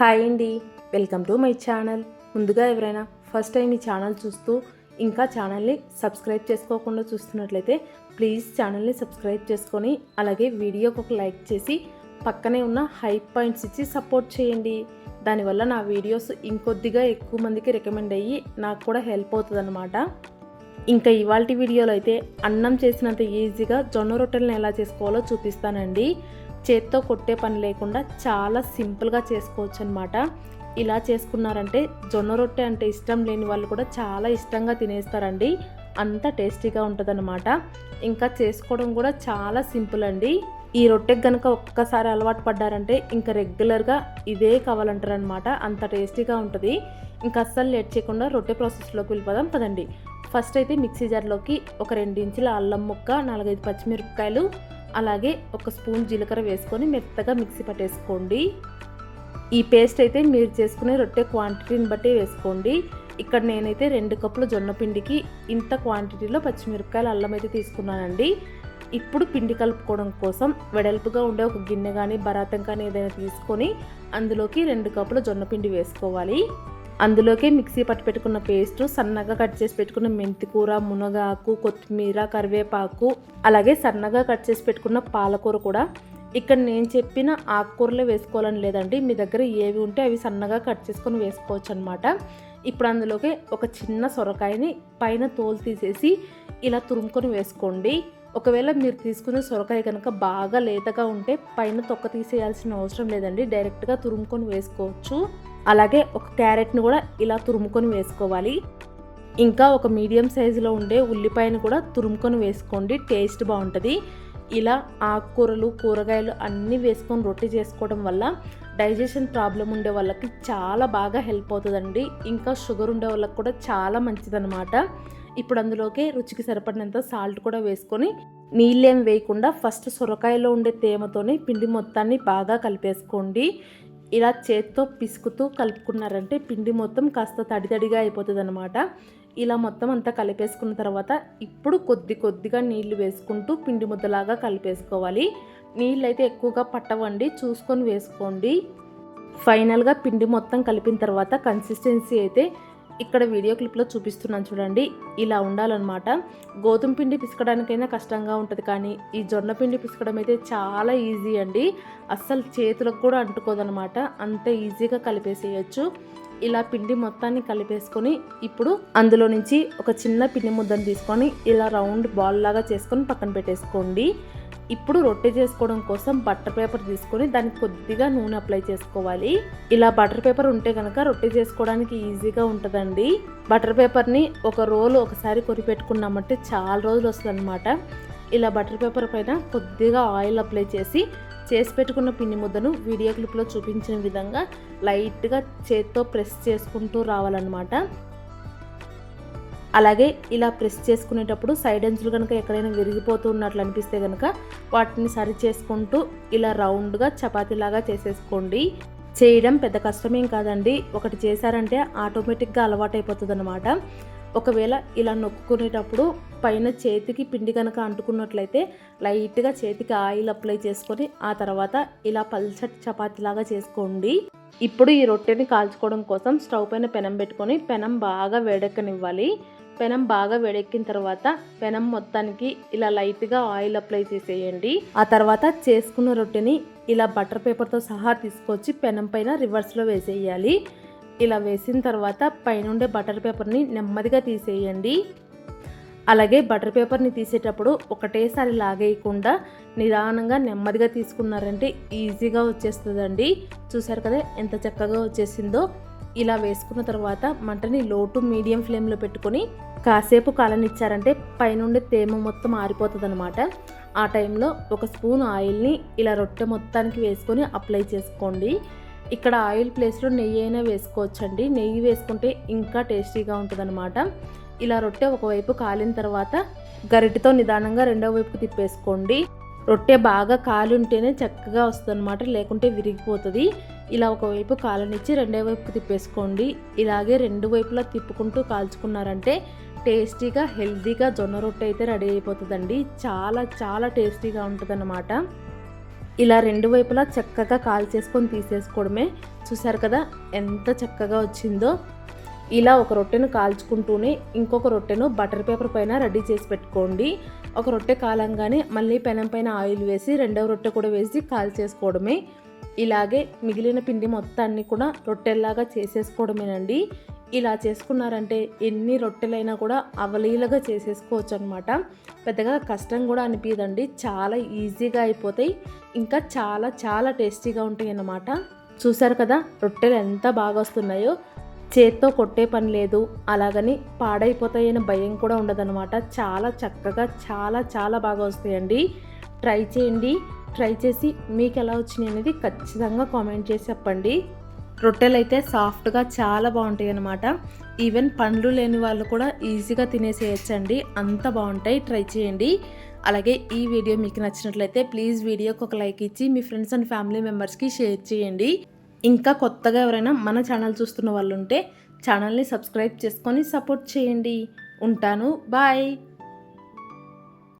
Hi అండి, welcome to my channel. ముందుగా ఎవరైనా ఫస్ట్ టైం ఈ ఛానల్ చూస్తూ ఇంకా ఛానల్ని సబ్స్క్రైబ్ చేసుకోకుండా చూస్తున్నట్లయితే ప్లీజ్ ఛానల్ని సబ్స్క్రైబ్ చేసుకొని అలాగే వీడియోకి ఒక లైక్ చేసి పక్కనే ఉన్న హైప్ పాయింట్స్ ఇచ్చి సపోర్ట్ చేయండి. దానివల్ల నా వీడియోస్ ఇంకొద్దిగా ఎక్కువ మందికి రికమెండ్ అయ్యి నాకు కూడా హెల్ప్ అవుతుంది అనమాట. ఇంకా ఇవాల్టి వీడియోలో అయితే అన్నం చేసినంత ఈజీగా జొన్న రొట్టెలను ఎలా చేసుకోవాలో చూపిస్తానండి. చేత్తో కొట్టే పని లేకుండా చాలా సింపుల్గా చేసుకోవచ్చు అనమాట. ఇలా చేసుకున్నారంటే జొన్న రొట్టె అంటే ఇష్టం లేని వాళ్ళు కూడా చాలా ఇష్టంగా తినేస్తారండి. అంత టేస్టీగా ఉంటుందన్నమాట. ఇంకా చేసుకోవడం కూడా చాలా సింపుల్ అండి. ఈ రొట్టెకి కనుక ఒక్కసారి అలవాటు పడ్డారంటే ఇంకా రెగ్యులర్గా ఇదే కావాలంటారనమాట. అంత టేస్టీగా ఉంటుంది. ఇంకా అస్సలు లేట్ చేయకుండా రొట్టె ప్రాసెస్లోకి వెళ్ళిపోదాం పదండి. ఫస్ట్ అయితే మిక్సీ జార్లోకి ఒక 2 ఇంచుల అల్లం ముక్క, 4-5 పచ్చిమిరపకాయలు, అలాగే ఒక స్పూన్ జీలకర్ర వేసుకొని మెత్తగా మిక్సీ పట్టేసుకోండి. ఈ పేస్ట్ అయితే మీరు చేసుకునే రొట్టె క్వాంటిటీని బట్టి వేసుకోండి. ఇక్కడ నేనైతే 2 కప్పుల జొన్న పిండికి ఇంత క్వాంటిటీలో పచ్చిమిరపకాయలు, అల్లం అయితే తీసుకున్నానండి. ఇప్పుడు పిండి కలుపుకోవడం కోసం వెడల్పుగా ఉండే ఒక గిన్నె కానీ బరాతం కానీ ఏదైనా తీసుకొని అందులోకి 2 కప్పుల జొన్న పిండి వేసుకోవాలి. అందులోకి మిక్సీ పట్టి పెట్టుకున్న పేస్ట్, సన్నగా కట్ చేసి పెట్టుకున్న మెంతికూర, మునగాకు, కొత్తిమీర, కరివేపాకు, అలాగే సన్నగా కట్ చేసి పెట్టుకున్న పాలకూర కూడా. ఇక్కడ నేను చెప్పిన ఆకుకూరలే వేసుకోవాలని లేదండి, మీ దగ్గర ఏవి ఉంటే అవి సన్నగా కట్ చేసుకొని వేసుకోవచ్చు అనమాట. ఇప్పుడు అందులోకి ఒక చిన్న సొరకాయని పైన తోలు తీసేసి ఇలా తురుముకొని వేసుకోండి. ఒకవేళ మీరు తీసుకునే సొరకాయ కనుక బాగా లేతగా ఉంటే పైన తొక్క తీసేయాల్సిన అవసరం లేదండి, డైరెక్ట్గా తురుముకొని వేసుకోవచ్చు. అలాగే ఒక క్యారెట్ని కూడా ఇలా తురుముకొని వేసుకోవాలి. ఇంకా ఒక మీడియం సైజులో ఉండే ఉల్లిపాయను కూడా తురుముకొని వేసుకోండి, టేస్ట్ బాగుంటుంది. ఇలా ఆకుకూరలు, కూరగాయలు అన్నీ వేసుకొని రొట్టె చేసుకోవడం వల్ల డైజెషన్ ప్రాబ్లం ఉండే వాళ్ళకి చాలా బాగా హెల్ప్ అవుతుందండి. ఇంకా షుగర్ ఉండే వాళ్ళకి కూడా చాలా మంచిదన్నమాట. ఇప్పుడు అందులోకి రుచికి సరిపడినంత సాల్ట్ కూడా వేసుకొని నీళ్ళేం వేయకుండా ఫస్ట్ సొరకాయలో ఉండే తేమతోనే పిండి మొత్తాన్ని బాగా కలిపేసుకోండి. ఇలా చేత్తో పిసుకుతూ కలుపుకున్నారంటే పిండి మొత్తం కాస్త తడితడిగా అయిపోతుంది అనమాట. ఇలా మొత్తం అంతా కలిపేసుకున్న తర్వాత ఇప్పుడు కొద్దిగా నీళ్లు వేసుకుంటూ పిండి ముద్దలాగా కలిపేసుకోవాలి. నీళ్ళు అయితే ఎక్కువగా పట్టవండి, చూసుకొని వేసుకోండి. ఫైనల్గా పిండి మొత్తం కలిపిన తర్వాత కన్సిస్టెన్సీ అయితే ఇక్కడ వీడియో క్లిప్లో చూపిస్తున్నాను చూడండి, ఇలా ఉండాలన్నమాట. గోధుమ పిండి పిసకడానికైనా కష్టంగా ఉంటుంది, కానీ ఈ జొన్న పిండి పిసకడం అయితే చాలా ఈజీ అండి. అస్సలు చేతులకు కూడా అంటుకోదనమాట, అంత ఈజీగా కలిపేసేయచ్చు. ఇలా పిండి మొత్తాన్ని కలిపేసుకొని ఇప్పుడు అందులో నుంచి ఒక చిన్న పిండి ముద్దను తీసుకొని ఇలా రౌండ్ బాల్ లాగా చేసుకొని పక్కన పెట్టేసుకోండి. ఇప్పుడు రొట్టె చేసుకోవడం కోసం బటర్ పేపర్ తీసుకొని దానికి కొద్దిగా నూనె అప్లై చేసుకోవాలి. ఇలా బటర్ పేపర్ ఉంటే కనుక రొట్టె చేసుకోవడానికి ఈజీగా ఉంటుందండి. బటర్ పేపర్ని ఒక రోల్ ఒకసారి కొరి పెట్టుకున్నామంటే చాలా రోజులు వస్తుంది అనమాట. ఇలా బటర్ పేపర్ పైన కొద్దిగా ఆయిల్ అప్లై చేసి పెట్టుకున్న పిండి ముద్దను వీడియో క్లిప్లో చూపించిన విధంగా లైట్గా చేత్తో ప్రెస్ చేసుకుంటూ రావాలన్నమాట. అలాగే ఇలా ప్రెస్ చేసుకునేటప్పుడు సైడ్ అంచులు కనుక ఎక్కడైనా విరిగిపోతూ ఉన్నట్లు అనిపిస్తే కనుక వాటిని సరి చేసుకుంటూ ఇలా రౌండ్గా చపాతీలాగా చేసేసుకోండి. చేయడం పెద్ద కష్టమేం కాదండి, ఒకటి చేశారంటే ఆటోమేటిక్గా అలవాటైపోతుంది అనమాట. ఒకవేళ ఇలా నొక్కునేటప్పుడు పైన చేతికి పిండి కనుక అంటుకున్నట్లయితే లైట్గా చేతికి ఆయిల్ అప్లై చేసుకొని ఆ తర్వాత ఇలా పల్చటి చపాతీలాగా చేసుకోండి. ఇప్పుడు ఈ రొట్టెని కాల్చుకోవడం కోసం స్టవ్ పైన పెనం పెట్టుకొని పెనం బాగా వేడెక్కనివ్వాలి. పెనం బాగా వేడెక్కిన తర్వాత పెనం మొత్తానికి ఇలా లైట్గా ఆయిల్ అప్లై చేసేయండి. ఆ తర్వాత చేసుకున్న రొట్టెని ఇలా బటర్ పేపర్తో సహా తీసుకొచ్చి పెనం పైన రివర్స్లో వేసేయాలి. ఇలా వేసిన తర్వాత పైనుండే బటర్ పేపర్ని నెమ్మదిగా తీసేయండి. అలాగే బటర్ పేపర్ని తీసేటప్పుడు ఒకటేసారి లాగేయకుండా నిదానంగా నెమ్మదిగా తీసుకున్నారంటే ఈజీగా వచ్చేస్తుందండి. చూసారు కదా ఎంత చక్కగా వచ్చేసిందో. ఇలా వేసుకున్న తర్వాత మంటని లో టు మీడియం ఫ్లేమ్లో పెట్టుకొని కాసేపు కాలనిచ్చారంటే పైనుండే తేమ మొత్తం ఆరిపోతుంది అనమాట. ఆ టైంలో ఒక స్పూన్ ఆయిల్ని ఇలా రొట్టె మొత్తానికి వేసుకొని అప్లై చేసుకోండి. ఇక్కడ ఆయిల్ ప్లేస్లో నెయ్యి అయినా వేసుకోవచ్చండి, నెయ్యి వేసుకుంటే ఇంకా టేస్టీగా ఉంటుంది అనమాట. ఇలా రొట్టె ఒకవైపు కాలిన తర్వాత గరిటెతో నిదానంగా రెండో వైపుకు తిప్పేసుకోండి. రొట్టె బాగా కాలి ఉంటేనే చక్కగా వస్తుంది అనమాట, లేకుంటే విరిగిపోతుంది. ఇలా ఒకవైపు కాలనిచ్చి రెండో వైపుకు తిప్పేసుకోండి. ఇలాగే 2 వైపులా తిప్పుకుంటూ కాల్చుకున్నారంటే టేస్టీగా హెల్తీగా జొన్న రొట్టె అయితే రెడీ అయిపోతుందండి. చాలా చాలా టేస్టీగా ఉంటుంది అన్నమాట. ఇలా రెండు వైపులా చక్కగా కాల్చేసుకొని తీసేసుకోవడమే. చూసారు కదా ఎంత చక్కగా వచ్చిందో. ఇలా ఒక రొట్టెను కాల్చుకుంటూనే ఇంకొక రొట్టెను బటర్ పేపర్ పైన రెడీ చేసి పెట్టుకోండి. ఒక రొట్టె కాలంగానే మళ్ళీ పెనం పైన ఆయిల్ వేసి రెండవ రొట్టె కూడా వేసి కాల్చేసుకోవడమే. ఇలాగే మిగిలిన పిండి మొత్తాన్ని కూడా రొట్టెల్లాగా చేసేసుకోవడమేనండి. ఇలా చేసుకున్నారంటే ఎన్ని రొట్టెలైనా కూడా అవలీలగా చేసేసుకోవచ్చు అనమాట. పెద్దగా కష్టం కూడా అనిపించదండి, చాలా ఈజీగా అయిపోతాయి, ఇంకా చాలా చాలా టేస్టీగా ఉంటాయి అన్నమాట. చూసారు కదా రొట్టెలు ఎంత బాగా వస్తున్నాయో. చేత్తో కొట్టే పని లేదు, అలాగని పాడైపోతాయని భయం కూడా ఉండదన్నమాట. చాలా చక్కగా చాలా చాలా బాగా వస్తాయండి. ట్రై చేయండి. ట్రై చేసి మీకు ఎలా వచ్చినాయి అనేది ఖచ్చితంగా కామెంట్ చేసి చెప్పండి. రొట్టెలు అయితే సాఫ్ట్గా చాలా బాగుంటాయి అన్నమాట. ఈవెన్ పండ్లు లేని వాళ్ళు కూడా ఈజీగా తినేసేయచ్చండి, అంత బాగుంటాయి. ట్రై చేయండి. అలాగే ఈ వీడియో మీకు నచ్చినట్లయితే ప్లీజ్ వీడియోకి ఒక లైక్ ఇచ్చి మీ ఫ్రెండ్స్ అండ్ ఫ్యామిలీ మెంబర్స్కి షేర్ చేయండి. ఇంకా కొత్తగా ఎవరైనా మన ఛానల్ చూస్తున్న వాళ్ళు ఉంటే ఛానల్ని సబ్స్క్రైబ్ చేసుకొని సపోర్ట్ చేయండి. ఉంటాను, బాయ్.